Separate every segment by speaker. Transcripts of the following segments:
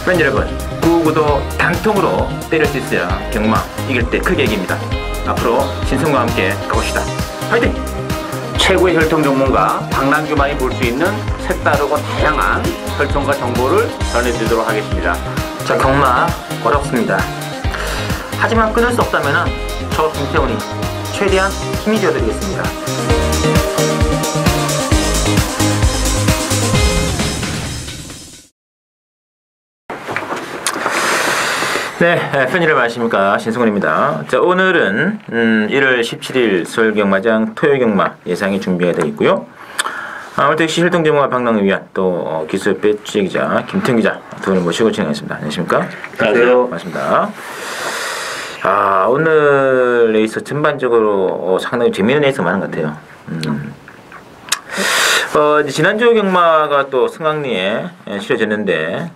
Speaker 1: 팬 여러분, 구구도 단통으로 때릴 수 있어야 경마 이길 때 크게 이깁니다. 앞으로 신성과 함께 가봅시다. 화이팅!
Speaker 2: 최고의 혈통 전문가 박남규만이 볼 수 있는 색다르고 다양한 혈통과 정보를 전해드리도록 하겠습니다.
Speaker 1: 자, 경마 어렵습니다. 하지만 끊을 수 없다면 저 김태훈이 최대한 힘이 되어드리겠습니다. 네, 팬 여러분 안녕하십니까, 신승훈입니다. 자, 오늘은 1월 17일 서울경마장 토요경마 예상이 준비가 되어 있고요. 오늘 역시 혈통전문가 박남규 위원, 또 기술배 취재기자 김태훈 기자 두 분을 모시고 진행하겠습니다. 안녕하십니까?
Speaker 2: 안녕하세요.
Speaker 1: 반갑습니다. 오늘 레이스 전반적으로 상당히 재미있는 레이스가 많은 것 같아요. 지난주 경마가 또 승강리에 치러졌는데,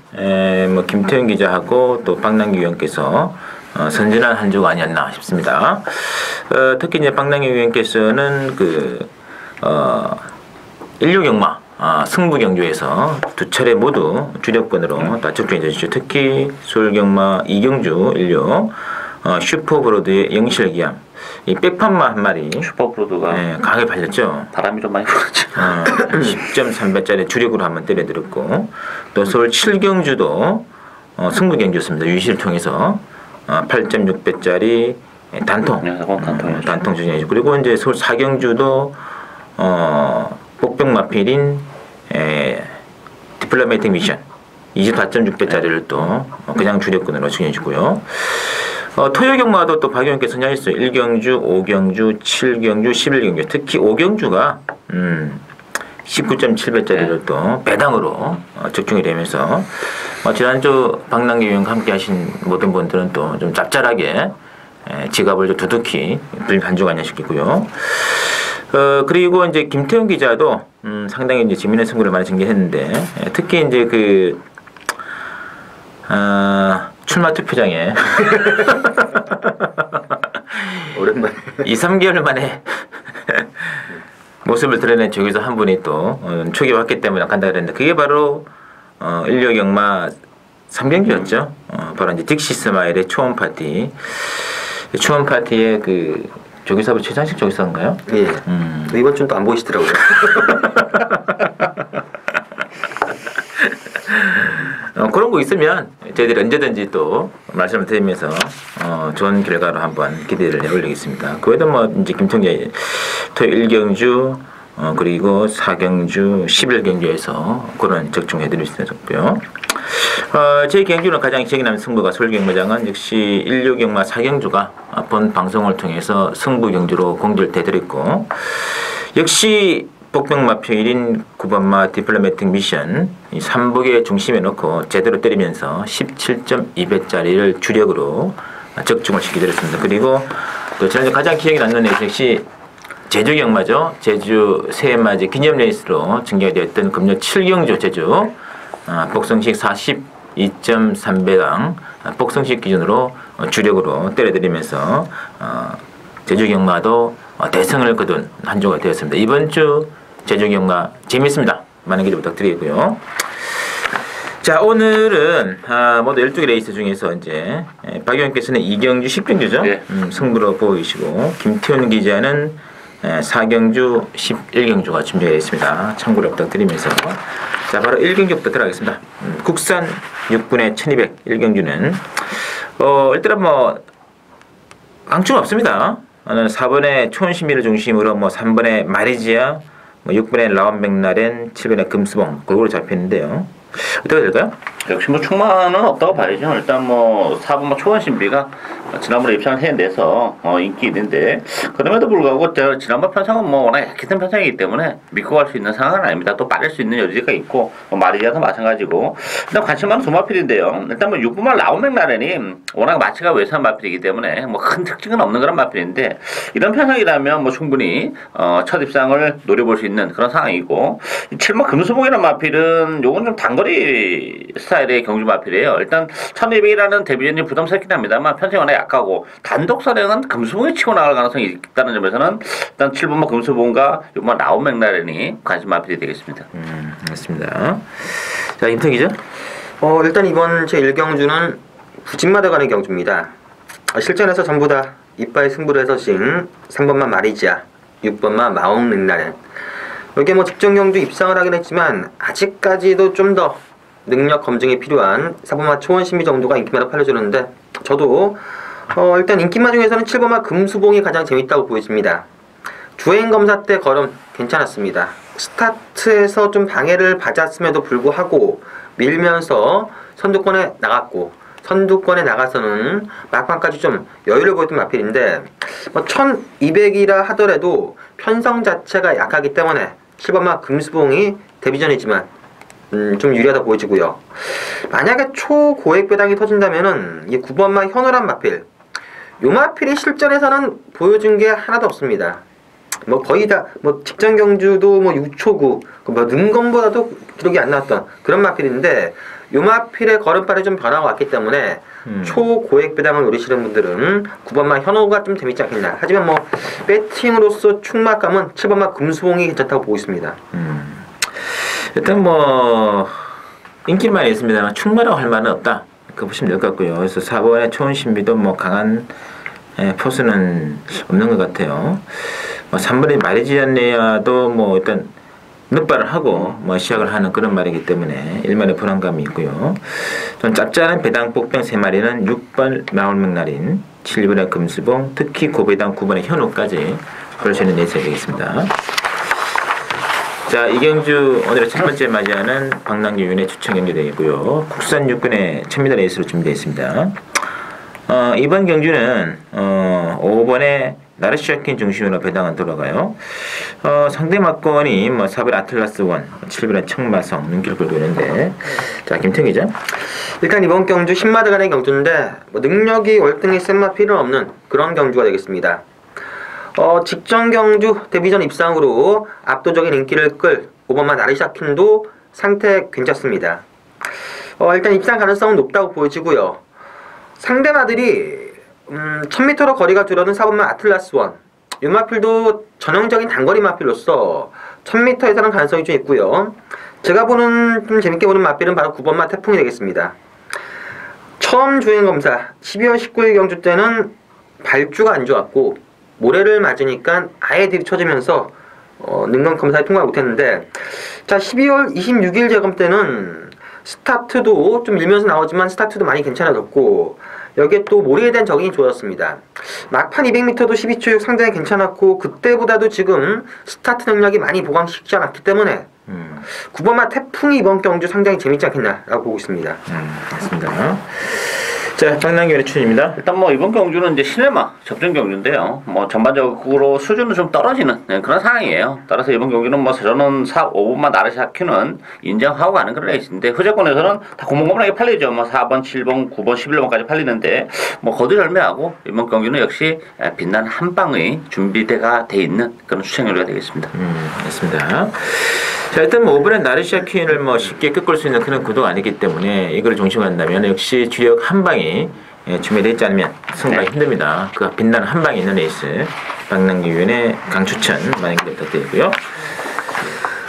Speaker 1: 뭐 김태훈 기자하고 또 박남규 위원께서 선전한 한 주가 아니었나 싶습니다. 특히 이제 박남규 위원께서는 일류 경마 승부 경주에서 두 차례 모두 주력권으로 다 적중해 주시죠. 특히 서울 경마 이경주 일류 슈퍼브로드의 영실기암, 이 백판마 한 마리
Speaker 2: 슈퍼브로드가
Speaker 1: 강하게 팔렸죠.
Speaker 2: 바람이 좀 많이 불었죠.
Speaker 1: 10.3배짜리 주력으로 한번 때려들었고, 또 서울 7경주도 승부 경주였습니다. 유시를 통해서 8.6배짜리 단통, 단통 주장이죠. 그리고 이제 서울 4경주도 복병마필인 디플로매틱 미션 24.6배짜리를 또 그냥 주력권으로 주장해주고요. 토요경마도 또 박 의원께서 선정했어요. 1경주, 5경주, 7경주, 11경주. 특히 5경주가 19.7배짜리를 또 배당으로 적중이 되면서 지난주 박남규 의원과 함께 하신 모든 분들은 또 좀 짭짤하게 지갑을 좀 두둑히 불린 한 주가 아니냐 싶고요. 그리고 이제 김태훈 기자도 상당히 이제 재미있는 승부를 많이 전개했는데, 특히 이제 출마 투표장에
Speaker 2: 오랜만에
Speaker 1: 2-3개월 만에 모습을 드러낸 저기서 한 분이 또 초기 왔기 때문에 간다 그랬는데, 그게 바로 일류 경마 3경기였죠. 바로 이제 딕시 스마일의 초원 파티. 초원 파티의 조기사부 최장식 조기사인가요?
Speaker 2: 예. 이번 주는 또 안 보이시더라고요.
Speaker 1: 그런 거 있으면 저희들이 언제든지 또 말씀을 드리면서 좋은 결과로 한번 기대를 해올리겠습니다. 그 외에도 뭐 이제 김청재 토 1경주 그리고 4경주 11경주에서 그런 적중해드릴 수 있었고요. 제 경주는 가장 기억에 남는 승부가 서울경마장은 역시 1류경마 4경주가 본 방송을 통해서 승부 경주로 공개를 해드렸고, 역시 복병마표일인 9번마 디플로매틱 미션 이 3복의 중심에 놓고 제대로 때리면서 17.2배짜리를 주력으로 적중을 시켜드렸습니다. 그리고 또 저는 가장 기억에 남는 레이스 역시 제주 경마죠. 제주 새해맞이 기념 레이스로 전개가 되었던 금요 7경주 제주 복성식 42.3배당 복성식 기준으로 주력으로 때려드리면서 제주 경마도 대승을 거둔 한 주가 되었습니다. 이번 주 제주 경마 재밌습니다. 많은 기대 부탁드리고요. 자, 오늘은 모두 12개 레이스 중에서 이제 박 의원께서는 2경주 10경주죠.
Speaker 2: 네.
Speaker 1: 승부로 보이시고, 김태훈 기자는 4경주 11경주가 준비되어 있습니다. 참고를 부탁드리면서, 자, 바로 1경주부터 들어가겠습니다. 국산 6분의 1200 1경주는 일단은 뭐 강추가 없습니다. 4번의 초원시미를 중심으로 3번의 마리지아, 6번의 라온백나렌, 7번의 금수봉 골고루 잡혔는데요. 어떻게 될까요?
Speaker 2: 역시 뭐 충만은 없다고 봐야죠. 일단 4번 초원신비가 지난번에 입상을 해내서 인기 있는데, 그럼에도 불구하고 지난번 편성은 워낙 약했던 편성이기 때문에 믿고 갈 수 있는 상황은 아닙니다. 또 빠질 수 있는 여지가 있고, 마리아도 마찬가지고. 일단 관심 많은 두 마필인데요. 일단 6번만 라온맥라렌이 워낙 마치가 외산 마필이기 때문에 큰 특징은 없는 그런 마필인데, 이런 편성이라면 충분히 첫 입상을 노려볼 수 있는 그런 상황이고, 7번 금수봉이라는 마필은 요건 좀 단거리 스타일의 경주 마필이에요. 일단 1200이라는 데뷔전이 부담스럽긴 합니다만 편성이 워낙 약하고, 단독 선행은 금수봉이 치고 나갈 가능성이 있다는 점에서는 일단 7번마 금수봉과 6번 라온맥라렌이 관심 마필이 되겠습니다.
Speaker 1: 알겠습니다. 자, 임태기죠?
Speaker 3: 일단 이번 제1경주는 부진마다 가는 경주입니다. 실전에서 전부 다 이빠이 승부를 해서 진 3번마 마리지아, 6번마 마옹능라렌. 여기에 뭐 직전 경주 입상을 하긴 했지만 아직까지도 좀 더 능력 검증이 필요한 4번마 초원신비 정도가 인기마다 팔려주는데 저도 일단 인기마 중에서는 7번마 금수봉이 가장 재밌다고 보여집니다. 주행검사 때 걸음 괜찮았습니다. 스타트에서 좀 방해를 받았음에도 불구하고 밀면서 선두권에 나갔고 선두권에 나가서는 막판까지 좀 여유를 보였던 마필인데 1200이라 하더라도 편성 자체가 약하기 때문에 7번마 금수봉이 데뷔전이지만 좀 유리하다 보여지고요. 만약에 초고액 배당이 터진다면은 이 9번마 현우란 마필, 요 마필이 실전에서는 보여준 게 하나도 없습니다. 뭐 거의 다 뭐 직전 경주도 뭐 6초구 뭐 능검보다도 기록이 안 나왔던 그런 마필인데 요 마필의 걸음발에 좀 변화가 왔기 때문에 초고액 배당을 노리시는 분들은 9번마 현호가 좀 재밌지 않겠나. 하지만 뭐 배팅으로서 충막감은 7번마 금수봉이 괜찮다고 보고 있습니다.
Speaker 1: 일단 뭐 인기만 있습니다만 충마라고 할 만은 없다. 그 보시면 될 것 같고요. 그래서 4번의 초원신비도 뭐 강한 포스는 없는 것 같아요. 뭐 3번의 마리지안네아도 뭐 일단 늑발을 하고 뭐 시작을 하는 그런 말이기 때문에 일말의 불안감이 있고요. 좀 짭짤한 배당 복병 3마리는 6번 마을맥날인, 7번의 금수봉, 특히 고배당 9번의 현우까지 볼 수 있는 내세가 되겠습니다. 자, 이경주 오늘의 첫 번째 맞이하는 박남규 윤의 추천 경주 되겠고요. 국산 육군의 1000m 레이스로 준비되어 있습니다. 이번 경주는 5번의 나르샤킨 중심으로 배당은 돌아가요. 상대 막권이 뭐 4번 아틀라스 원, 7번의 청마성 눈길 끌고 있는데, 자 김태기죠.
Speaker 3: 일단 이번 경주 10마드 간의 경주인데 뭐 능력이 월등히 센 마필은 없는 그런 경주가 되겠습니다. 직전 경주 데뷔전 입상으로 압도적인 인기를 끌 5번마 나르샤킨도 상태 괜찮습니다. 일단 입상 가능성은 높다고 보여지고요. 상대 마들이 1000m로 거리가 줄어든 4번마 아틀라스 원, 이 마필도 전형적인 단거리 마필로서 1000m에서는 가능성이 좀 있고요. 제가 좀 재밌게 보는 마필은 바로 9번마 태풍이 되겠습니다. 처음 주행검사 12월 19일 경주 때는 발주가 안 좋았고 모래를 맞으니까 아예 뒤쳐지면서 능검검사에 통과 못했는데, 자 12월 26일 재검 때는 스타트도 좀 밀면서 나오지만 스타트도 많이 괜찮아졌고 여기에 또 모래에 대한 적응이 좋았습니다. 막판 200m도 12초 6 상당히 괜찮았고 그때보다도 지금 스타트 능력이 많이 보강시키지 않았기 때문에 9번마 태풍이 이번 경주 상당히 재밌지 않겠나라고 보고 있습니다.
Speaker 1: 맞습니다. 자, 박남규의 추천입니다.
Speaker 2: 일단 뭐 이번 경주는 이제 시네마 접전 경주인데요. 뭐 전반적으로 수준은 좀 떨어지는 그런 상황이에요. 따라서 이번 경주는 뭐 저는 5번마 나르샤키는 인정하고 가는 그런 레이스인데, 후제권에서는 다 고문고문하게 팔리죠. 뭐 4번, 7번, 9번, 11번까지 팔리는데 뭐 거두절미하고 이번 경주는 역시 빛난 한 방의 준비가 돼 있는 그런 추천료가 되겠습니다.
Speaker 1: 맞습니다. 자, 일단 뭐 5번의 나르샤킨을 뭐 쉽게 꺾을 수 있는 그런 구도가 아니기 때문에 이걸 중심으로 한다면 역시 주역 한 방이 준비되어 있지 않으면 승부가 힘듭니다. 그 빛나는 한 방이 있는 레이스 박남규 위원의 강추천 많은 기대 부탁드리고요.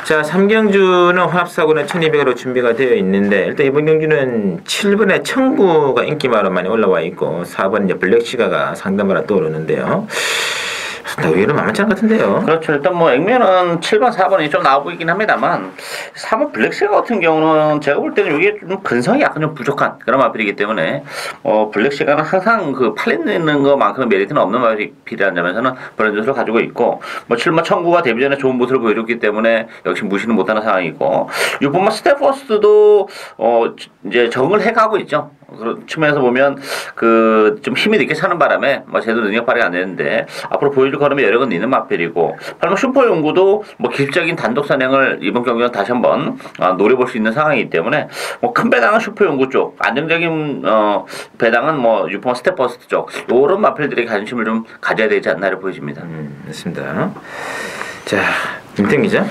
Speaker 1: 자, 3경주는 화합사고는 1200으로 준비가 되어 있는데 일단 이번 경주는 7번의 청구가 인기마로 많이 올라와 있고 4번 이제 블랙시가가 상단마로 떠오르는데요. 의외로 만만치 않은 것 같은데요.
Speaker 2: 그렇죠. 일단 뭐 액면은 7번, 4번이 좀 나와 보이긴 합니다만 4번 블랙시가 같은 경우는 제가 볼 때는 이게 좀 근성이 약간 좀 부족한 그런 마필이기 때문에 블랙시가는 항상 그 팔리는 것만큼은 메리트는 없는 마필이라는 점에서는 브랜드를 가지고 있고, 뭐 7번 청구가 데뷔전에 좋은 모습을 보여줬기 때문에 역시 무시는 못하는 상황이고, 6번만 스태퍼스도 이제 적응을 해가고 있죠. 그런 측면에서 보면 그 좀 힘이 있게 차는 바람에 뭐 제대로 능력 발휘가 안 되는데 앞으로 보여줄 걸음에 여력은 있는 마필이고, 8번 슈퍼용구도 뭐 기술적인 단독 선행을 이번 경기는 다시 한번 노려볼 수 있는 상황이기 때문에 뭐 큰 배당은 슈퍼용구 쪽, 안정적인 배당은 뭐 6번 스태퍼스트 쪽, 이런 마필들의 관심을 좀 가져야 되지 않나를 보여집니다.
Speaker 1: 맞습니다. 자, 김태형 기자.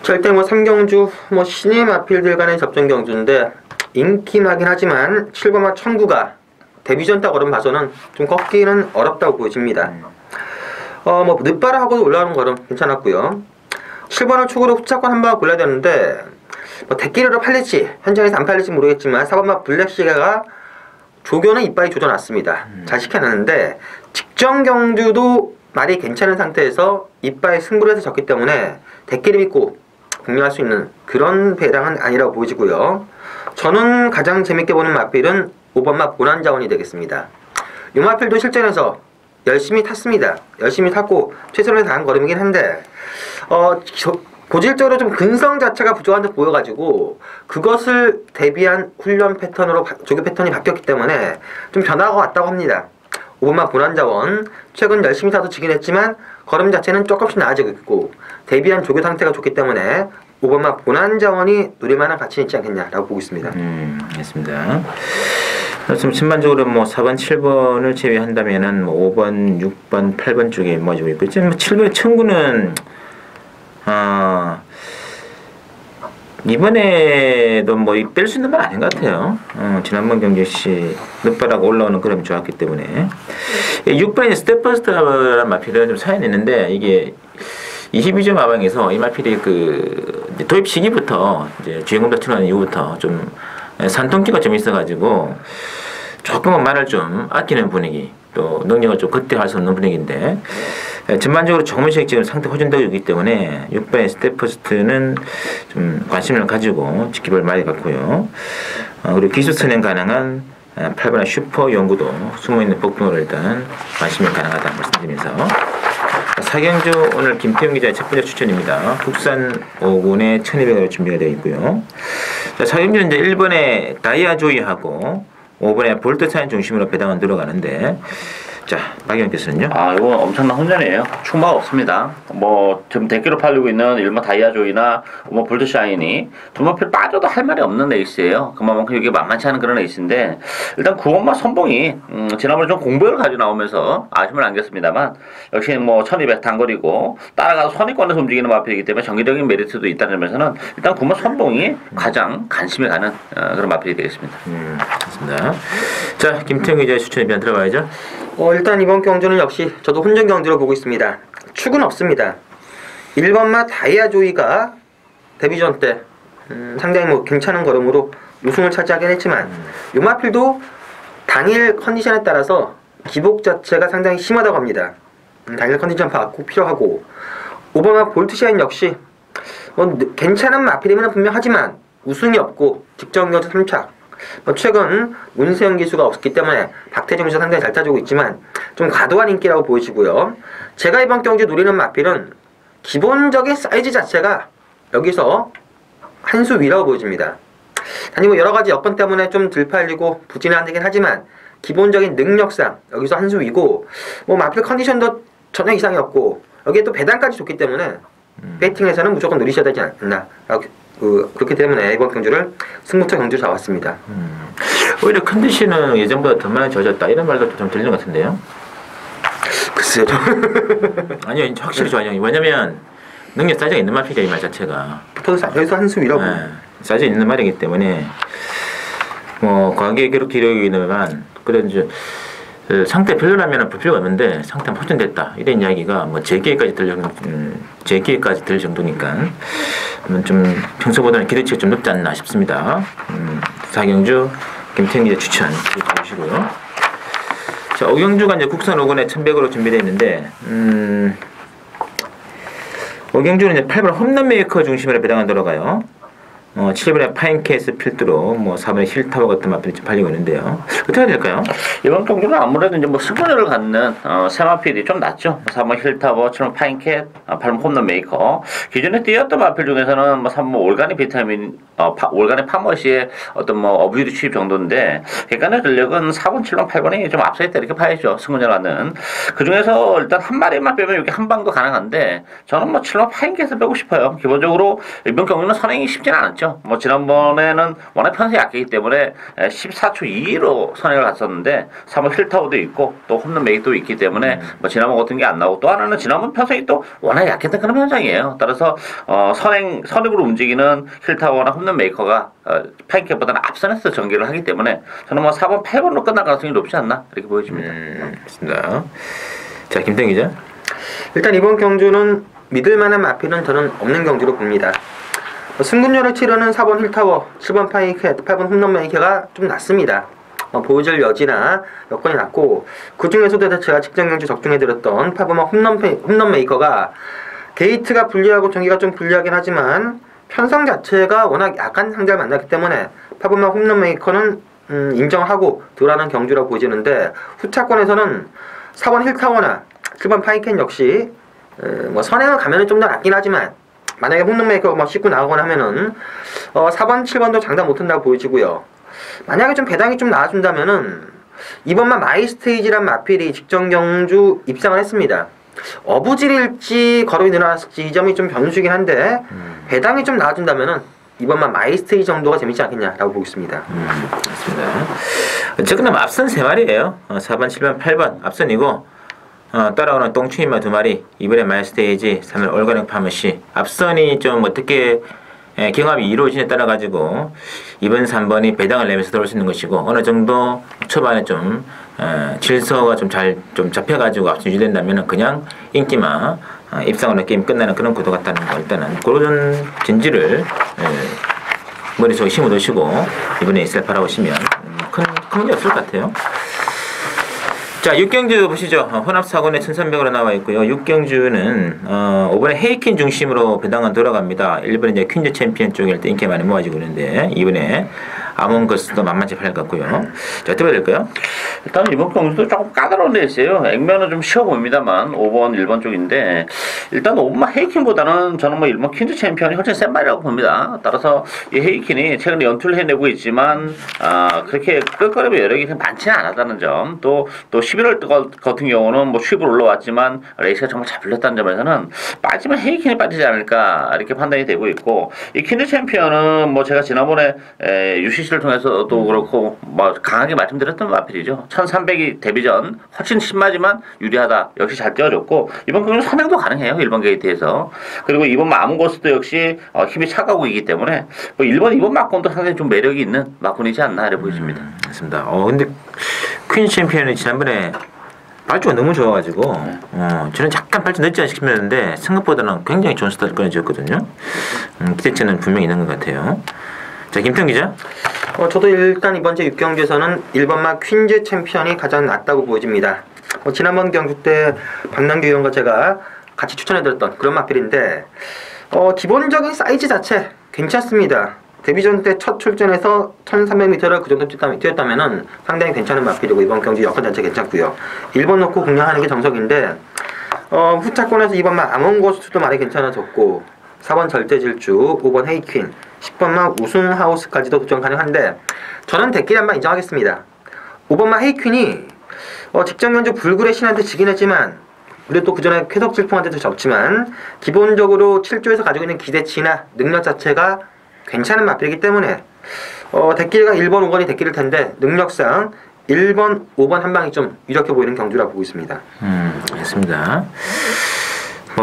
Speaker 3: 절대 뭐 3경주 뭐 신의 마필들 간의 접전 경주인데 인기나긴 하지만 7번마 청구가 데뷔전 딱 걸음 봐서는 좀 꺾기는 어렵다고 보여집니다. 뭐 늦바라 하고도 올라오는 걸음 괜찮았고요. 7번을 축으로 후차권 한 방 골라야 되는데 뭐 대기료로 팔릴지 현장에서 안 팔릴지 모르겠지만 4번마 블랙시가가 조교는 이빨이 조져놨습니다. 잘 시켜놨는데 직전 경주도 말이 괜찮은 상태에서 이빨 승부를 해서 졌기 때문에 대기를 믿고 공략할 수 있는 그런 배당은 아니라고 보이고요. 저는 가장 재밌게 보는 마필은 5번마 고난자원이 되겠습니다. 이 마필도 실전에서 열심히 탔습니다. 열심히 탔고 최선을 다한 걸음이긴 한데 고질적으로 좀 근성 자체가 부족한 듯 보여가지고 그것을 대비한 훈련 패턴으로 조교 패턴이 바뀌었기 때문에 좀 변화가 왔다고 합니다. 5번마 고난자원 최근 열심히 타도 지긴 했지만 걸음 자체는 조금씩 나아지고 있고 대비한 조교 상태가 좋기 때문에 5번마 고난자원이 누릴만한 가치는 있지 않겠냐라고 보고 있습니다.
Speaker 1: 알겠습니다. 그렇지만 전반적으로 뭐 4번, 7번을 제외한다면은 뭐 5번, 6번, 8번 쪽에 모아지고 있고 지금 7번의 청구는 이번에도 뭐 뺄 수 있는 건 아닌 것 같아요. 지난번 경기 역시 늦바라고 올라오는 그림이 좋았기 때문에 6번의 스텝버스터라는 마필은 좀 사연이 있는데 이게 22점 마방에서 이 마필이 그 도입 시기부터 이제 주인공 배출하는 이후부터 좀 산통기가 좀 있어가지고 조금은 말을 좀 아끼는 분위기 또 능력을 좀 극대화할 수 없는 분위기인데 전반적으로 조금씩 지금 상태 호전되고 있기 때문에 6번의 스텝퍼스트는 좀 관심을 가지고 지켜볼 말이 같고요. 그리고 기술 선행 가능한 8번의 슈퍼 연구도 숨어있는 복동을 일단 관심이 가능하다 말씀드리면서 4경주 오늘 김태용 기자의 첫 번째 추천입니다. 국산 5군에 1200원으로 준비가 되어 있고요. 자, 4경주는 이제 1번에 다이아조이하고 5번에 볼트차인 중심으로 배당은 들어가는데 자, 박영께서는요?
Speaker 2: 이건 엄청난 혼전이에요. 충마가 없습니다. 뭐 지금 대기로 팔리고 있는 일본 다이아조이나 뭐 볼트샤인이 두 마필 빠져도 할 말이 없는 에이스예요. 그만큼 이게 만만치 않은 그런 에이스인데 일단 9번마 선봉이 지난번에 좀 공백을 가지고 나오면서 아쉬움을 안겼습니다만 역시 뭐 1200 단거리고 따라가서 선의권에서 움직이는 마필이기 때문에 정기적인 메리트도 있다는 점에서는 일단 9번마 선봉이 가장 관심이 가는 그런 마필이 되겠습니다.
Speaker 1: 좋습니다. 자, 김태형 기자의 추천에 비한 들어가야죠.
Speaker 3: 일단 이번 경주는 역시 저도 혼전 경주로 보고 있습니다. 축은 없습니다. 1번마 다이아조이가 데뷔전 때 상당히 뭐 괜찮은 걸음으로 우승을 차지하긴 했지만 요마필도 당일 컨디션에 따라서 기복 자체가 상당히 심하다고 합니다. 당일 컨디션 파악 꼭 필요하고 5번마 볼트샤인 역시 괜찮은 마필이면 분명하지만 우승이 없고 직전 경주 3착 최근 문세영 기수가 없었기 때문에 박태정 기수가 상당히 잘 따지고 있지만 좀 과도한 인기라고 보여지고요. 제가 이번 경주 노리는 마필은 기본적인 사이즈 자체가 여기서 한 수 위라고 보여집니다. 아니 뭐 여러가지 여건 때문에 좀 덜 팔리고 부진하긴 하지만 기본적인 능력상 여기서 한 수 위고 뭐 마필 컨디션도 전혀 이상이 없고 여기에 또 배당까지 좋기 때문에 배팅에서는 무조건 노리셔야 되지 않나 그렇기 때문에 이번 경주를 승부처 경주로 잡았습니다.
Speaker 1: 오히려 컨디션은 예전보다 더 많이 좋아졌다 이런 말도 좀 들리는 것 같은데요.
Speaker 3: 글쎄요.
Speaker 1: 아니요, 확실히 좋아요. 왜냐면 능력 사이즈가 있는 말이죠, 이 말 자체가.
Speaker 3: 여기서 한 수 위라고.
Speaker 1: 사이즈 있는 말이기 때문에 뭐 과거에 그렇게 기록이 있는만 그래 이제 상태 별로라면 볼 필요가 없는데 상태가 호전됐다 이런 이야기가 뭐 제 기회까지 들 정도니까 좀 평소보다는 기대치가 좀 높지 않나 싶습니다. 4경주 김태형 기자 추천 해주시고요. 자, 5경주가 이제 국산 5군에 1100으로 준비되어 있는데 5경주는 이제 8번 홈런 메이커 중심으로 배당을 들어가요. 7번에 파인케이스 필드로 뭐 4번에 힐타워 같은 마필이 좀 팔리고 있는데요. 어떻게 해야 될까요?
Speaker 2: 이번 경주는 아무래도 이제 뭐 승부를 갖는 세 마필이 좀 낫죠. 4번 힐타워, 7번 파인캣, 8번 홈런 메이커. 기존에 뛰었던 마필 중에서는 뭐 3번 올가닉 비타민, 올가닉 파머시의 어떤 뭐 어뷰리 취입 정도인데 객관의 전력은 4번, 7번, 8번이 좀 앞서 있다 이렇게 봐야죠. 승부를 갖는. 그 중에서 일단 한 마리만 빼면 이렇게 한 방도 가능한데 저는 뭐 7번 파인캣을 빼고 싶어요. 기본적으로 이번 경주는 선행이 쉽지는 않았죠. 뭐 지난번에는 워낙 편성이 약하기 때문에 14초 2로 선행을 갔었는데 3번 힐타워도 있고 또 홈런 메이도 있기 때문에 뭐 지난번 같은 게 안 나오고 또 하나는 지난번 편성이 또 워낙 약했던 그런 현상이에요. 따라서 선행으로 움직이는 힐타워나 홈런 메이커가 파인캡보다는 앞선에서 전개를 하기 때문에 저는 뭐 4번 8번으로 끝날 가능성이 높지 않나 이렇게 보여집니다.
Speaker 1: 좋습니다. 자, 김태형 기자.
Speaker 3: 일단 이번 경주는 믿을만한 마필은 저는 없는 경주로 봅니다. 승군열을 치르는 4번 힐타워, 7번 파이켓, 8번 홈런메이커가 좀 낮습니다. 보여줄 여지나 여건이 낮고 그 중에서도 제가 직전 경주 적중해드렸던 8번 홈런메이커가 게이트가 불리하고 전기가 좀 불리하긴 하지만 편성 자체가 워낙 약한 상대를 만났기 때문에 8번 홈런메이커는 인정하고 들어가는 경주라고 보여지는데 후차권에서는 4번 힐타워나 7번 파이켄 역시 뭐 선행을 가면은 좀 더 낫긴 하지만 만약에 홈런메이커가 막 씻고 나가거나 하면은 4번, 7번도 장담 못한다고 보여지고요. 만약에 좀 배당이 좀 나와준다면은 이번만 마이스테이지란 마필이 직전 경주 입상을 했습니다. 어부질일지 걸음이 늘어났을지 이 점이 좀 변수긴 한데 배당이 좀 나와준다면은 이번만 마이스테이지 정도가 재밌지 않겠냐라고 보고 있습니다.
Speaker 1: 맞습니다. 어쨌거나 앞선 3마리예요. 4번, 7번, 8번 앞선이고 따라오는 똥충이마 2마리, 이번에 마이스테이지, 3월 올가능 파머시. 앞선이 좀 어떻게 경합이 이루어지냐에 따라 가지고 이번 3번이 배당을 내면서 들어올 수 있는 것이고 어느 정도 초반에 좀 질서가 좀 잘 좀 잡혀가지고 앞서 유지된다면은 그냥 인기마 입상으로 게임 끝나는 그런 구도 같다는 거 일단은 그런 진지를 머릿속에 심어두시고 이번에 있을 바라고 보시면 큰 문제 없을 것 같아요. 자, 6경주 보시죠. 혼합사고에 1300으로 나와 있고요. 6경주는 5번에 헤이킨 중심으로 배당은 돌아갑니다. 1번에 이제 퀸즈 챔피언 쪽에 일단 인기가 많이 모아지고 있는데 이번에 아몬거스도 만만치 않을 것 같고요. 자, 어떻게 해야 될까요?
Speaker 2: 일단 이번 경주도 조금 까다로운 데 있어요. 액면은 좀 쉬워 보입니다만 5번, 1번 쪽인데 일단 5번만 헤이킨보다는 저는 뭐 1번 퀸즈 챔피언이 훨씬 센 말이라고 봅니다. 따라서 이 헤이킨이 최근에 연투를 해내고 있지만 그렇게 끌거리의 여력이 많지는 않았다는 점, 또 11월 같은 경우는 뭐 쉽으로 올라왔지만 레이스가 정말 잘 풀렸다는 점에서는 빠지면 헤이킨이 빠지지 않을까 이렇게 판단이 되고 있고, 이 퀸즈 챔피언은 뭐 제가 지난번에 UCC를 통해서도 그렇고 뭐 강하게 말씀드렸던 마필이죠. 1300이 데뷔전 훨씬 심하지만 유리하다. 역시 잘 뛰어줬고 이번 경기는 선행도 가능해요. 1번 게이트에서. 그리고 이번 마문고스도 역시 힘이 차가고 있기 때문에 뭐 1번, 2번 막군도 상당히 좀 매력이 있는 막군이지 않나 이렇게 보여집니다.
Speaker 1: 맞습니다. 근데 퀸 챔피언이 지난번에 발주가 너무 좋아가지고 저는 약간 발주 늦지 않나 싶었는데 생각보다는 굉장히 좋은 스타트를 꺼내줬거든요. 기대치는 분명히 있는 것 같아요. 자, 김태형 기자.
Speaker 3: 저도 일단 이번 주 6경주에서는 1번마 퀸즈 챔피언이 가장 낫다고 보여집니다. 지난번 경주 때 박남규 의원과 제가 같이 추천해드렸던 그런 마필인데 기본적인 사이즈 자체 괜찮습니다. 데뷔전 때 첫 출전에서 1300m를 그 정도 뛰었다면 상당히 괜찮은 마필이고 이번 경주 여건 자체 괜찮고요. 1번 놓고 공략하는 게 정석인데 후차권에서 2번마 아몬고스도 말이 괜찮아졌고 4번 절대질주, 5번 헤이퀸, 10번마 우승하우스까지도 도전 가능한데 저는 대끼리 한번 인정하겠습니다. 5번마 헤이퀸이 직전 경주 불굴의 신한테 지긴 했지만 그리고 또 그전에 쾌덕질풍한테도 졌지만 기본적으로 7조에서 가지고 있는 기대치나 능력 자체가 괜찮은 마필이기 때문에 대끼리가 1번, 5번이 대끼릴 텐데 능력상 1번, 5번 한 방이 좀 유력해 보이는 경주라고 보고 있습니다.
Speaker 1: 알겠습니다.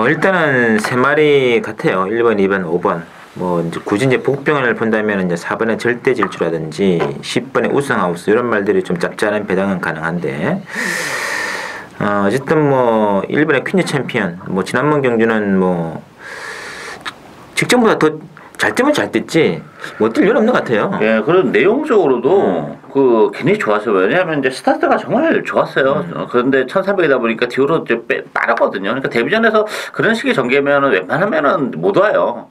Speaker 1: 일단은 3마리 같아요. 1번, 2번, 5번. 이제 굳이 이제 복병을 본다면 이제 4번의 절대 질주라든지 10번의 우승하우스 이런 말들이 좀 짭짤한 배당은 가능한데 어쨌든 1번의 퀸즈 챔피언 지난번 경주는 직전보다 더 잘 뛰면 잘 뛰지 못 뛸 일은 없는 것 같아요.
Speaker 2: 예, 그런 내용적으로도 굉장히 좋았어요. 왜냐하면 이제 스타트가 정말 좋았어요. 그런데 1300이다 보니까 뒤로 이제 빠르거든요. 그러니까 데뷔전에서 그런 식의 전개면은 웬만하면은 못 와요.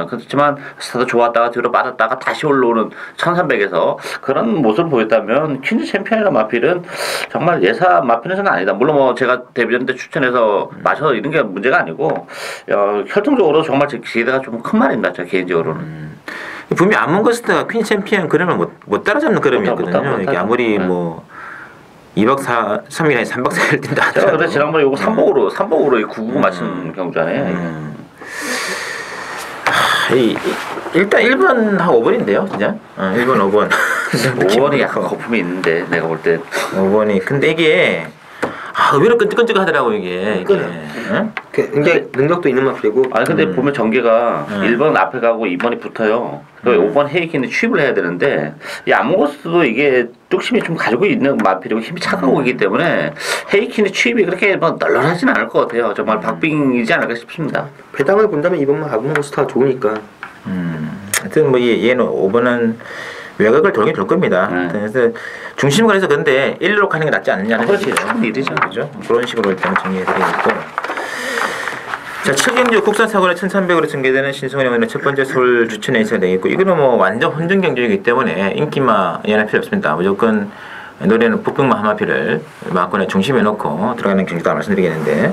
Speaker 2: 그렇지만 스타트 좋았다가 뒤로 빠졌다가 다시 올라오는 1300에서 그런 모습을 보였다면 퀸즈 챔피언이나 마필은 정말 예사 마필에서는 아니다. 물론 제가 데뷔전 때 추천해서 마셔서 이런 게 문제가 아니고 혈통적으로 정말 제 기대가 좀 큰 말입니다. 저 개인적으로는.
Speaker 1: 분명히 아몬거스트가 퀸즈 챔피언 그러면 못 따라잡는 그림이었거든요. 이게 아무리 2박 3일에 3박 4일 뛴다 하더라도.
Speaker 2: 제가 그래 지난번에 이거 3복으로 99 맞춘 경주잖아요.
Speaker 1: 일단 1번하고 5번인데요, 진짜. 1번, 5번.
Speaker 2: 5번이 약간 거품이 있는데 내가 볼 때
Speaker 1: 5번이 근데 이게 의외로 끈적끈적하더라고 이게.
Speaker 3: 응? 굉장히 능력도 있는 마필이고.
Speaker 2: 근데 보면 전개가 1번 앞에 가고 2번이 붙어요. 그리고 5번 헤이킨은 취입을 해야 되는데 이 아몬고스도 이게 뚝심이 좀 가지고 있는 마필이고 힘이 차가고 있기 때문에 헤이킨의 취입이 그렇게 널널하지는 않을 것 같아요. 정말 박빙이지 않을까 싶습니다.
Speaker 3: 배당을 본다면 이번만 아몬고스트가 좋으니까.
Speaker 1: 하여튼 뭐 얘는 5번은 외곽을 돌긴 돌 겁니다. 그래서 중심을 해서 근데 1로 가는 게 낫지 않느냐는
Speaker 2: 그렇지.
Speaker 1: 얘기죠.
Speaker 2: 충분히 일이죠.
Speaker 1: 그죠? 그런 식으로 일단 정리해드리겠고. 자, 7경주 국산 사고는 1,300으로 전개되는 신승훈 의원의 첫 번째 서울 주춘에 있어야 되겠고, 이거는 뭐 완전 혼전 경주이기 때문에 인기만 연할 필요 없습니다. 무조건 노래는 북극만 한마피를 막권의 중심에 놓고 들어가는 경주다 말씀드리겠는데,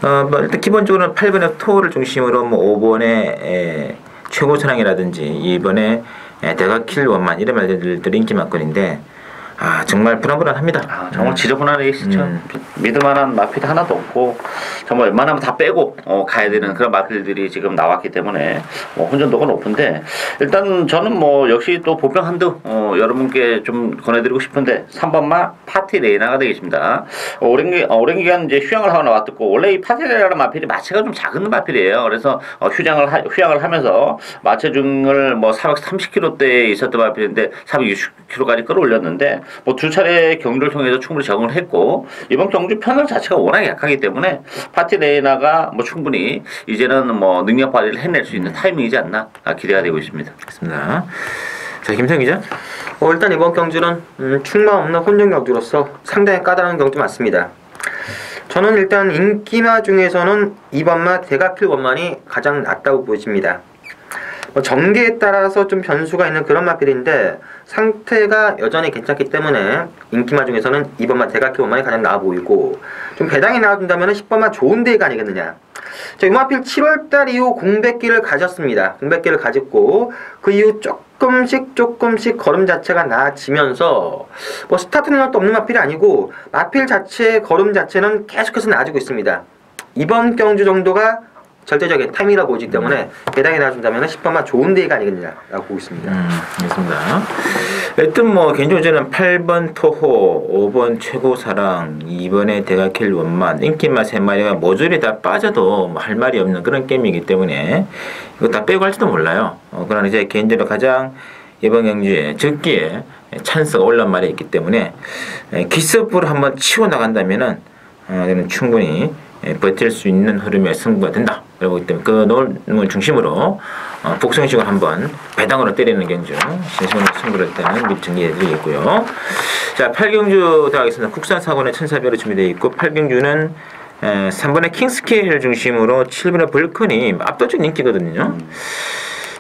Speaker 1: 뭐 일단 기본적으로는 8번의 토를 중심으로 뭐 5번의 최고 천왕이라든지 2번의 대각킬 원만 이런 말들이 인기 막권인데, 정말 불안불안합니다.
Speaker 2: 정말 지저분한 레이스죠. 믿을만한 마필 하나도 없고 정말 웬만하면 다 빼고 가야 되는 그런 마필들이 지금 나왔기 때문에 혼전도가 높은데, 일단 저는 뭐 역시 또 보병 한두 여러분께 좀 권해드리고 싶은데 3번마 파티 레이나가 되겠습니다. 오랜 기간 이제 휴양을 하고 나왔고, 원래 이 파티 레이나라는 마필이 마체가 좀 작은 마필이에요. 그래서 휴양을 하면서 마체 중을 뭐 430kg대에 있었던 마필인데 460kg까지 끌어올렸는데, 뭐 두 차례 경주를 통해서 충분히 적응을 했고, 이번 경주 편성 자체가 워낙 약하기 때문에 파티 레이나가 뭐 충분히 이제는 뭐 능력 발휘를 해낼 수 있는 타이밍이지 않나 기대가 되고 있습니다.
Speaker 1: 그렇습니다. 자, 김성 기자.
Speaker 3: 일단 이번 경주는 충마 없는 혼전 경주로서 상당히 까다로운 경주 맞습니다. 저는 일단 인기마 중에서는 2번마 대각킬 원만이 가장 낫다고 보여집니다. 전개에 따라서 좀 변수가 있는 그런 마필인데 상태가 여전히 괜찮기 때문에 인기마 중에서는 2번마 대각킬 원만이 가장 나아 보이고, 좀 배당이 나와준다면 10번마 좋은 데가 아니겠느냐. 자, 이 마필 7월달 이후 공백기를 가졌습니다. 공백기를 가졌고 그 이후 조금씩 걸음 자체가 나아지면서 뭐 스타트 능력도 없는 마필이 아니고 마필 자체의 걸음 자체는 계속해서 나아지고 있습니다. 이번 경주 정도가 절대적인 타이밍이라고 보이기 때문에 배당이 나와준다면 10번만 좋은 데이가 아니겠느냐라고 보고 있습니다.
Speaker 1: 알겠습니다. 일단 뭐 개인적으로 저는 8번 토호, 5번 최고사랑, 2번의 대각킬 원만, 인기마 3마리가 모조리 다 빠져도 뭐 할 말이 없는 그런 게임이기 때문에 이거 다 빼고 할지도 몰라요. 그러나 이제 개인적으로 가장 이번 경주에 적기에 찬스가 올라온 말이 있기 때문에 기습으로 한번 치고 나간다면은 저는 충분히 버틸 수 있는 흐름의 승부가 된다. 그렇기 때문에 그 노을 중심으로 복성식을 한번 배당으로 때리는 경주 신승훈의 승부를 일단은 미리 정리해드리겠고요. 자, 8경주 들어가겠습니다. 국산 사고는 1,400으로 준비되어 있고, 8경주는 3번의 킹스케일 중심으로 7번의 벌컨이 압도적인 인기거든요.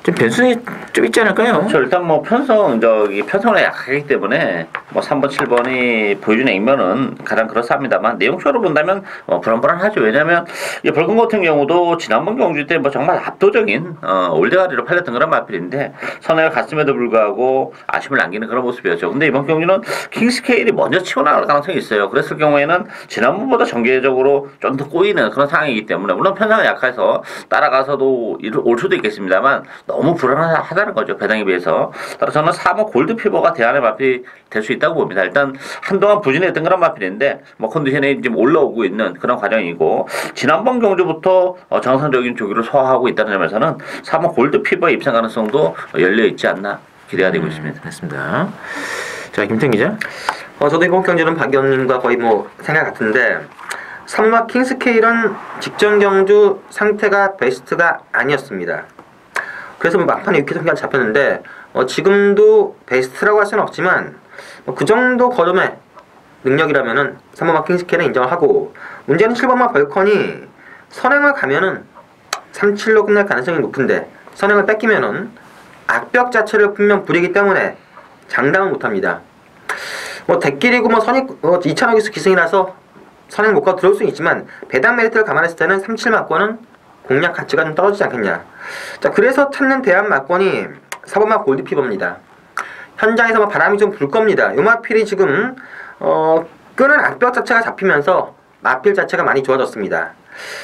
Speaker 1: 좀 변수는 좀 있지 않을까요?
Speaker 2: 그렇죠. 일단 뭐 편성을 약하기 때문에 뭐 3번, 7번이 보여주는 액면은 가장 그렇습니다만, 내용적으로 본다면 불안불안하죠. 왜냐하면 이 벌금 같은 경우도 지난번 경주 때 뭐 정말 압도적인 올대가리로 팔렸던 그런 마필인데 선행을 갔음에도 불구하고 아쉬움을 남기는 그런 모습이었죠. 근데 이번 경주는 킹스케일이 먼저 치고 나갈 가능성이 있어요. 그랬을 경우에는 지난번보다 전개적으로 좀 더 꼬이는 그런 상황이기 때문에, 물론 편성이 약해서 따라가서도 올 수도 있겠습니다만 너무 불안하다는 거죠, 배당에 비해서. 따라서 저는 4번 골드 피버가 대안의 마필이 될 수 있다고 봅니다. 일단 한동안 부진했던 그런 마필인데 뭐 컨디션이 지금 올라오고 있는 그런 과정이고, 지난번 경주부터 정상적인 조기를 소화하고 있다는 점에서는 4번 골드 피버의 입상 가능성도 열려 있지 않나 기대가 되고 있습니다.
Speaker 1: 그렇습니다. 자, 김태형 기자.
Speaker 3: 저도 이번 경주는 박연님과 거의 뭐 생각 같은데, 3마 킹스케일은 직전 경주 상태가 베스트가 아니었습니다. 그래서 뭐 막판에 6회 성격이 잡혔는데 지금도 베스트라고 할 수는 없지만 그 정도 걸음의 능력이라면은 3번마 킹스케일은 인정을 하고, 문제는 7번마 벌컨이 선행을 가면은 3-7로 끝날 가능성이 높은데 선행을 뺏기면은 악벽 자체를 분명 부리기 때문에 장담은 못합니다. 뭐 대길이고 뭐 선익 2,000억에서 기승이라서 선행 못 가도 들어올 수는 있지만 배당 메리트를 감안했을 때는 3-7 막권은 공략 가치가 좀 떨어지지 않겠냐. 자, 그래서 찾는 대안 막권이 4번마 골드피버입니다. 현장에서 뭐 바람이 좀 불 겁니다. 요 마필이 지금 끄는 악벽 자체가 잡히면서 마필 자체가 많이 좋아졌습니다.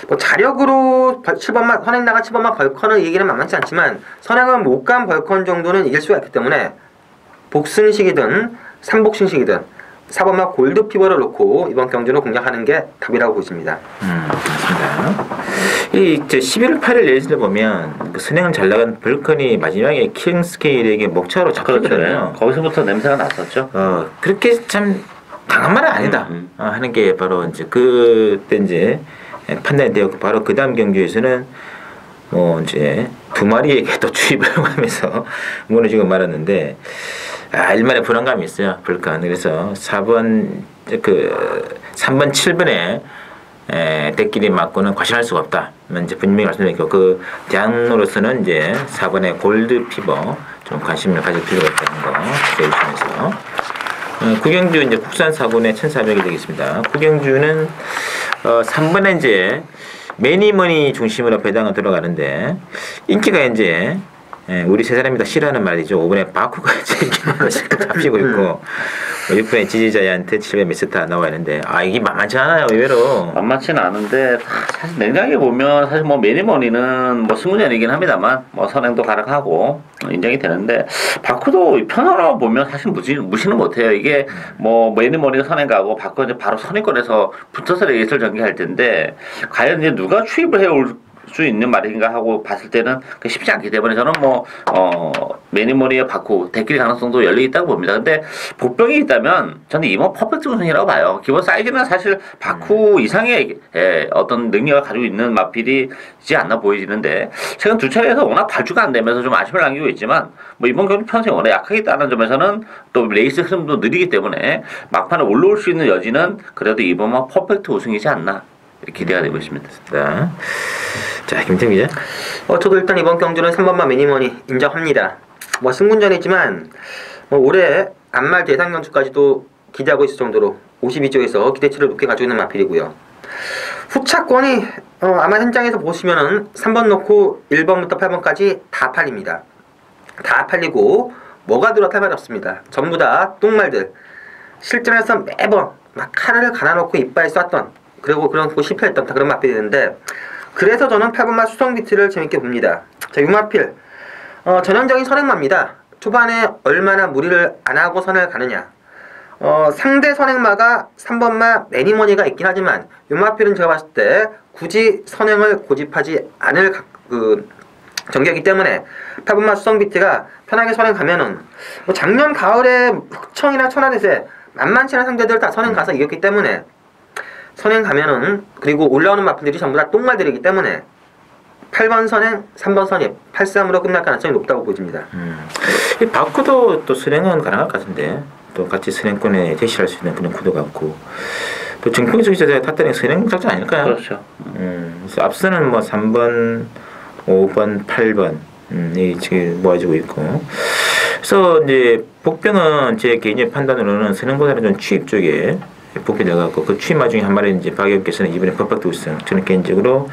Speaker 3: 뭐 자력으로 7번마 선행 나간 7번마 벌컨을 이기기는 만만치 않지만 선행을 못 간 벌컨 정도는 이길 수가 있기 때문에 복승식이든 삼복승식이든 4번마 골드피버를 놓고 이번 경주를 공략하는 게 답이라고 보십니다.
Speaker 1: 맞습니다. 이 11월 8일 레이스를 보면 그 선행은 잘 나간 벌컨이 마지막에 킹스케일에게 목차로 잡혔거든요.
Speaker 2: 그렇죠. 거기서부터 냄새가 났었죠.
Speaker 1: 그렇게 참 강한 말은 아니다 하는 게 바로 이제 그때 이제 판단이 되었고, 바로 그 다음 경주에서는 뭐 이제 두 마리에게 또 추입을 하면서 무너지고 말았는데 일말의 불안감이 있어요. 불칸. 그래서 3번 7번에 대끼리 맞고는 과신할 수가 없다. 이제 분명히 말씀드리고 그 대안으로서는 이제 4번의 골드 피버 좀 관심을 가질 필요가 있다는 거 기대해 주시면서 구경주 이제 국산 4군의 1,400이 되겠습니다. 구경주는 3번에 이제 매니머니 중심으로 배당은 들어가는데 인기가 이제 우리 세 사람이 다 싫어하는 말이죠. 5번에 바쿠가 이제 인기가 잡히고 있고 6번에 지지자이한테 7번에 미스터 나와 있는데 이게 만만치 않아요. 의외로
Speaker 2: 만만치는 않은데 사실 냉정하게 보면 사실 뭐 매니머니는 뭐 승부전이긴 합니다만 뭐 선행도 가능하고 인정이 되는데 바쿠도 편하라고 보면 사실 무시는 못해요. 이게 뭐 매니머니가 선행 가고 바쿠 이제 바로 선행권에서 붙어서 레이스를 전개할 텐데 과연 이제 누가 추입을 해올 수 있는 말인가 하고 봤을 때는 쉽지 않기 때문에 저는 뭐 매니머니에 바꾸 대끼리 가능성도 열려 있다고 봅니다. 근데 복병이 있다면 저는 이번 퍼펙트 우승이라고 봐요. 기본 사이즈는 사실 바쿠 이상의 어떤 능력을 가지고 있는 마필이지 않나 보이지는데 최근 두 차례에서 워낙 발주가 안 되면서 좀 아쉬움을 남기고 있지만 뭐 이번 경기 편성이 워낙 약하겠다는 점에서는 또 레이스 흐름도 느리기 때문에 막판에 올라올 수 있는 여지는 그래도 이번만 퍼펙트 우승이지 않나 기대가 되고 있습니다.
Speaker 1: 자, 김태형 기자.
Speaker 3: 저도 일단 이번 경주는 3번만 매니머니 인정합니다. 뭐 승군전이지만 뭐 올해 안말 대상 경주까지도 기대하고 있을 정도로 52조에서 기대치를 높게 가지고 있는 마필이고요. 후차권이 아마 현장에서 보시면은 3번 놓고 1번부터 8번까지 다 팔립니다. 다 팔리고 뭐가 들어 탈 말이 없습니다. 전부 다 똥말들. 실전에서 매번 막 칼을 갈아놓고 이빨에 쐈던 그리고 그런 거 실패했던 다 그런 마필이 있는데 그래서 저는 8번마 수성비트를 재밌게 봅니다. 자, 이 마필 전형적인 선행마입니다. 초반에 얼마나 무리를 안 하고 선을 가느냐. 상대 선행마가 3번마 매니머니가 있긴 하지만 이 마필은 제가 봤을 때 굳이 선행을 고집하지 않을 전개이기 때문에 8번마 수성비트가 편하게 선행 가면은 뭐 작년 가을에 흑청이나 천하대세 만만치 않은 상대들 다 선행 가서 이겼기 때문에 선행 가면은 그리고 올라오는 마필들이 전부 다 똥말들이기 때문에 8번 선행, 3번 선입, 8-3으로 끝날 가능성이 높다고 보입니다.
Speaker 1: 이 바쿠도 또 선행은 가능할 것 같은데 또 같이 선행권에 대시할 수 있는 그런 구도 같고 또 정평수 기자가 탔다는 선행 작전 아닐까요?
Speaker 2: 그렇죠.
Speaker 1: 그래서 앞서는 뭐 3번, 5번, 8번 이 지금 모아지고 있고 그래서 이제 복병은 제 개인적 판단으로는 선행보다는 좀 취입 쪽에 복귀 나가고 그 취마 중에 한 마리 이제 박영께서는 이번에 퍼펙트 우승. 저는 개인적으로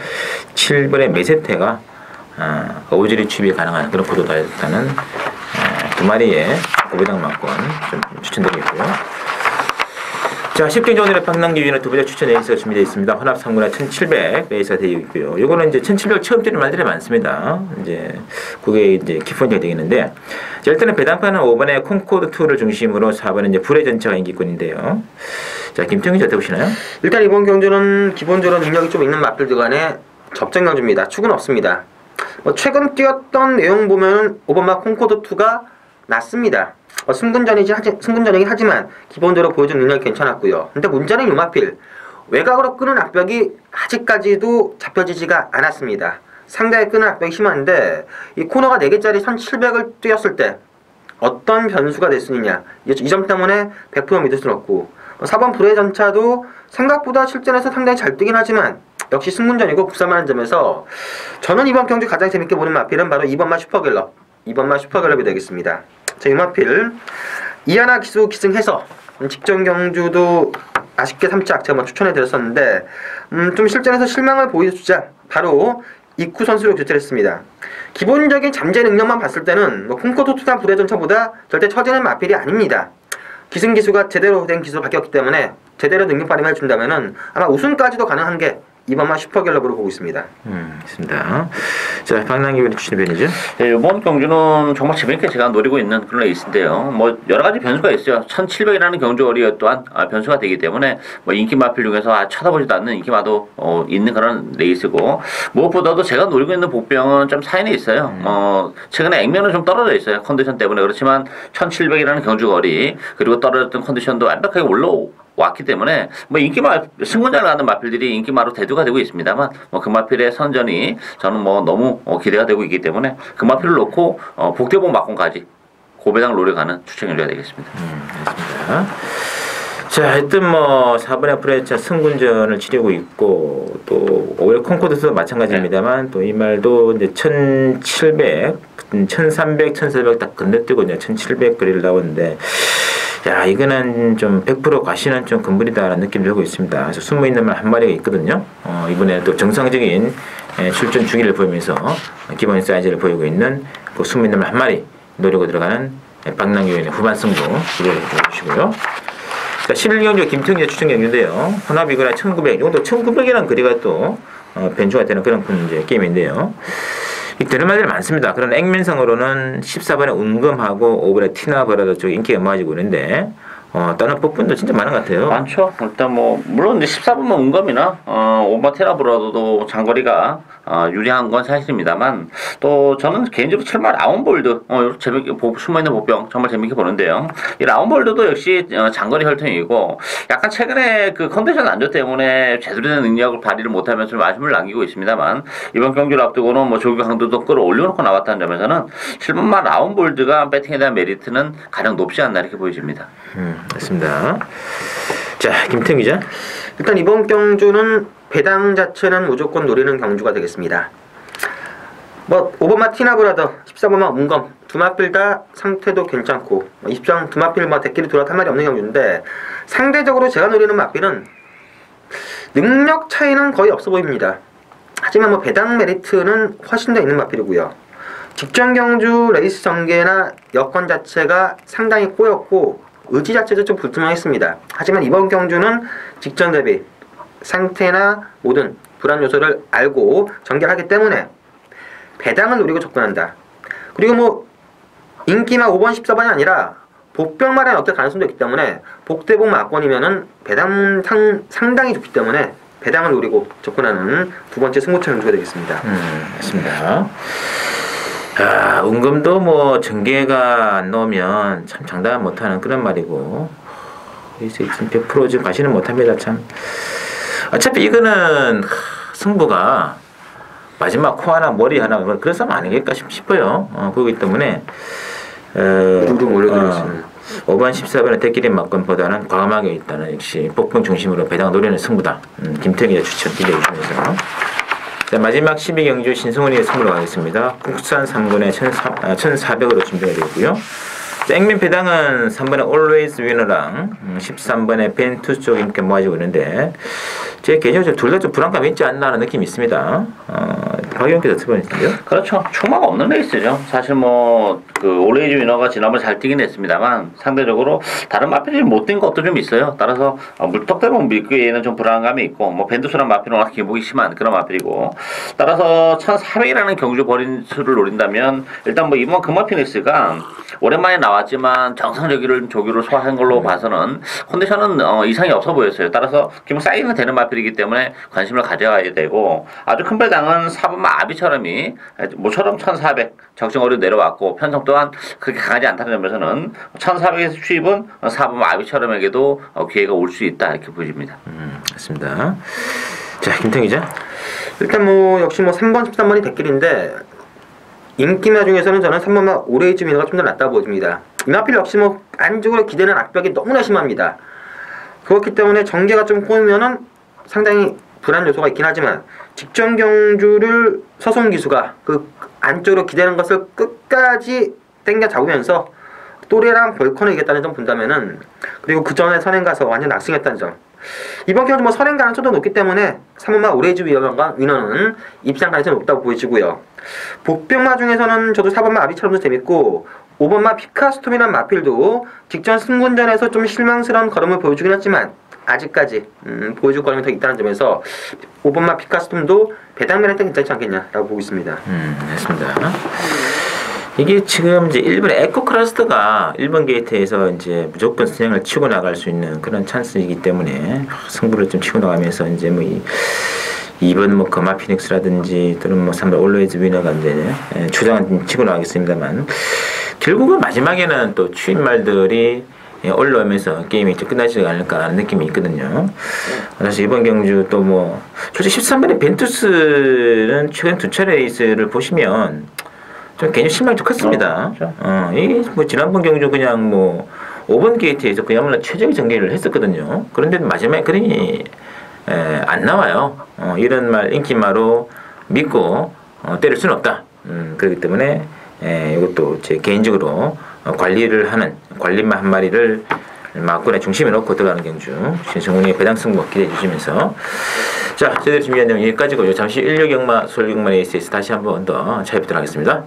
Speaker 1: 7번의 메세테가 오지리 취입이 가능한 그런 구도다 일단은 두 마리의 고배당 막권 좀 추천드리고요. 자, 10경기 오늘의 방랑기 위원회 두 번째 추천 레이스가 준비되어 있습니다. 혼합 3군의 1700 레이스가 되어 있고요. 요거는 이제 1700 처음 뛰는 말들이 많습니다. 이제 그게 이제 키포인트가 되겠는데 자, 일단은 배당판은 5번의 콩코드 2를 중심으로 4번은 이제 불의 전차가 인기권인데요. 자, 김태형 기자 어떻게 보시나요?
Speaker 3: 일단 이번 경주는 기본적으로 능력이 좀 있는 마필들 간의 접전 경주입니다. 축은 없습니다. 최근 뛰었던 내용 보면 5번마 콩코드 2가 낫습니다. 승군전이긴 하지만 기본적으로 보여준 능력이 괜찮았고요. 근데 문제는 유마필 외곽으로 끄는 압력이 아직까지도 잡혀지지가 않았습니다. 상대에 끄는 압력이 심한데 이 코너가 4개짜리 1700을 뛰었을 때 어떤 변수가 될 수 있느냐 이 점 때문에 100% 믿을 수는 없고 4번 불의 전차도 생각보다 실전에서 상당히 잘 뛰긴 하지만 역시 승군전이고 국산만한 점에서 저는 이번 경주 가장 재밌게 보는 마필은 바로 2번마 슈퍼갤럽이 되겠습니다. 자, 이 마필 이하나 기수 기승해서 직전 경주도 아쉽게 3짝 제가 추천해 드렸었는데 좀 실전에서 실망을 보여주자 바로 이쿠 선수를 교체를 했습니다. 기본적인 잠재 능력만 봤을 때는 콩코드 투단 불의 전차보다 절대 처지는 마필이 아닙니다. 기승 기수가 제대로 된 기수로 바뀌었기 때문에 제대로 능력 발휘를 해준다면은 아마 우승까지도 가능한 게 이번만 슈퍼갤럽으로 보고 있습니다.
Speaker 1: 있습니다. 자, 방랑기변의 추천 변이죠?
Speaker 2: 네, 이번 경주는 정말 재밌게 제가 노리고 있는 그런 레이스인데요. 뭐 여러 가지 변수가 있어요. 1700이라는 경주거리 또한 변수가 되기 때문에 뭐 인기 마필 중에서 쳐다보지도 않는 인기마도 있는 그런 레이스고 무엇보다도 제가 노리고 있는 복병은 좀 사인에 있어요. 최근에 액면은 좀 떨어져 있어요. 컨디션 때문에 그렇지만 1700이라는 경주거리 그리고 떨어졌던 컨디션도 완벽하게 왔기 때문에 뭐 승군전을 가는 마필들이 인기마로 대두가 되고 있습니다만 뭐 그 마필의 선전이 저는 뭐 너무 기대가 되고 있기 때문에 그 마필을 놓고 복대봉 막공까지 고배당을 노려가는 추천해줘야 되겠습니다.
Speaker 1: 알겠습니다. 자, 하여튼 뭐 4번의 프레차 승군전을 치르고 있고 또 오히려 콩코드도 마찬가지입니다만 또 이 말도 이제 1700, 1300, 1400 딱 건너뛰고 이제 1700 거리를 나오는데 야, 이거는 좀 100% 과시는 좀 근본이다라는 느낌이 들고 있습니다. 그래서 숨어 있는 말 한 마리가 있거든요. 이번에 또 정상적인 출전 주기를 보이면서 기본 사이즈를 보이고 있는 그 숨어 있는 말 한 마리 노리고 들어가는 박남규의 후반 승부 기대해 주시고요. 자, 11경주 김태균의 추천 경주인데요. 혼합이거나 1900, 이것도 1900이라는 거리가 또 변주가 되는 그런 이제 게임인데요. 이 되는 말들이 많습니다. 그런 액면상으로는 14번에 운금하고 5번에 티나버라도 쪽 인기가 많아지고 있는데 다른 뽑분도 진짜 많은 것 같아요.
Speaker 2: 많죠. 일단 뭐 물론 이제 14번만 운검이나 5번 테라브라도 장거리가 유리한 건 사실입니다만 또 저는 개인적으로 7번 라운볼드 재밌게 숨어있는 보병 정말 재밌게 보는데요. 이 라운볼드도 역시 장거리 혈통이고 약간 최근에 그 컨디션 안좋 때문에 제대로 된 능력을 발휘를 못하면서 좀 아쉬움을 남기고 있습니다만 이번 경기를 앞두고는 뭐 조기 강도도 끌어올려놓고 나왔다는 점에서는 7번만 라운볼드가 배팅에 대한 메리트는 가장 높지 않나 이렇게 보여집니다.
Speaker 1: 맞습니다. 자, 김태형 기자.
Speaker 3: 일단 이번 경주는 배당 자체는 무조건 노리는 경주가 되겠습니다. 뭐 5번마 티나브라더, 14번마 운검 두 마필 다 상태도 괜찮고 20장 두 마필 뭐 대끼리 돌아 한 마리 없는 경주인데 상대적으로 제가 노리는 마필은 능력 차이는 거의 없어 보입니다. 하지만 뭐 배당 메리트는 훨씬 더 있는 마필이고요. 직전 경주 레이스 전개나 여건 자체가 상당히 꼬였고 의지 자체도 좀 불투명했습니다. 하지만 이번 경주는 직전 대비 상태나 모든 불안 요소를 알고 전개를 하기 때문에 배당을 노리고 접근한다. 그리고 뭐 인기만 5번 14번이 아니라 복병마련 어떨 가능성도 있기 때문에 복대복 막권이면은 배당 상당히 좋기 때문에 배당을 노리고 접근하는 두 번째 승부처 경주가 되겠습니다.
Speaker 1: 맞습니다. 아, 운금도 뭐 전개가 안 나오면 참 장담 못하는 그런 말이고 지금 100% 지금 가시는 못합니다. 참 어차피 이거는 승부가 마지막 코 하나 머리 하나 그런 싸움 아니겠까 싶어요. 그렇기 때문에
Speaker 3: 누구 몰려들었습니다.
Speaker 1: 5번 14번의 대끼리 막건보다는 과감하게 일단은 역시 복병 중심으로 배당 노리는 승부다. 김태균의 추천 기대해 주시면서 자, 마지막 12경주 신승훈이의 승부로 가겠습니다. 국산 3군에 1400으로 준비가 되고요. 액면 배당은 3번의 Always Winner랑 13번의 벤투스 쪽 인기 모아지고 있는데 제 개인적으로 둘 다 좀 불안감이 있지 않나 하는 느낌이 있습니다. 박영기도 어떻게 보시는데요?
Speaker 2: 그렇죠. 총마가 없는 레이스죠. 사실 뭐 그 올레이즈 위너가 지난번 잘 뛰긴 했습니다만 상대적으로 다른 마필이 못 뛴 것도 좀 있어요. 따라서 물떡대면 밀기에는 좀 불안감이 있고 뭐 벤투스랑 마필은 워낙 기복이 심한 그런 마필이고 따라서 1400이라는 경주 버린 수를 노린다면 일단 뭐 이번 금화피닉스가 오랜만에 나왔지만 정상적인 조기를 소화한 걸로 봐서는 컨디션은 이상이 없어 보였어요. 따라서 기본 사이즈는 되는 마필이기 때문에 관심을 가져가야 되고 아주 큰 배당은 4번마 아비처럼이 모처럼 1400 적정거리로 내려왔고 편성 또한 그렇게 강하지 않다는 점에서는 1400에서 추입은 4번마 아비처럼에게도 기회가 올 수 있다 이렇게 보여집니다.
Speaker 1: 맞습니다. 자, 김태형 기자.
Speaker 3: 일단 뭐 역시 뭐 3번 13번이 대길인데 인기마 중에서는 저는 3번마 오레이즈 위너가 좀 더 낫다고 보입니다. 이마필 역시 뭐 안쪽으로 기대는 악벽이 너무나 심합니다. 그렇기 때문에 전개가 좀 꼬이면은 상당히 불안 요소가 있긴 하지만 직전 경주를 서송 기수가 그 안쪽으로 기대는 것을 끝까지 당겨 잡으면서 또래랑 벌커는 이겼다는 점 본다면은 그리고 그 전에 선행 가서 완전 낙승했다는 점 이번 경주 뭐 선행 가능성도 높기 때문에 3번마 오레이즈 위너는 입상 가능성이 높다고 보이시고요. 복병마 중에서는 저도 4번마 아비처럼도 재밌고 5번마 피카스톰이라는 마필도 직전 승군전에서 좀 실망스러운 걸음을 보여주긴 했지만 아직까지 보여줄 걸음이 더 있다는 점에서 5번마 피카스톰도 배당 메리트 괜찮지 않겠냐라고 보고 있습니다.
Speaker 1: 맞습니다. 이게 지금 이제 1번 에코 크러스트가 1번 게이트에서 이제 무조건 순양을 치고 나갈 수 있는 그런 찬스이기 때문에 승부를 좀 치고 나가면서 이제 뭐 2번 뭐 거마 피닉스라든지 또는 뭐 3번 올로이즈 위너가 이제 초장은 치고 나가겠습니다만 결국은 마지막에는 또 추임말들이 올라오면서 게임이 좀 끝나지 않을까라는 느낌이 있거든요. 사실 이번 경주 또 뭐 솔직히 13번의 벤투스는 최근 두 차례 레이스를 보시면 좀 개인적으로 실망이 좀 컸습니다. 이게 뭐 지난번 경주 그냥 뭐 5번 게이트에서 그야말로 최적의 전개를 했었거든요. 그런데 마지막에 그러니 안 나와요. 이런 말 인기마로 믿고 때릴 수는 없다. 그렇기 때문에 이것도 제 개인적으로 관리를 하는 관리만 한 마리를 막군의 중심에 놓고 들어가는 경주 신승훈의 배당 승부 기대해 주시면서 자 저희들 준비한 내용 여기까지고요. 잠시 16경마 솔경마 레이스에서 다시 한번 더 찾아뵙도록 하겠습니다.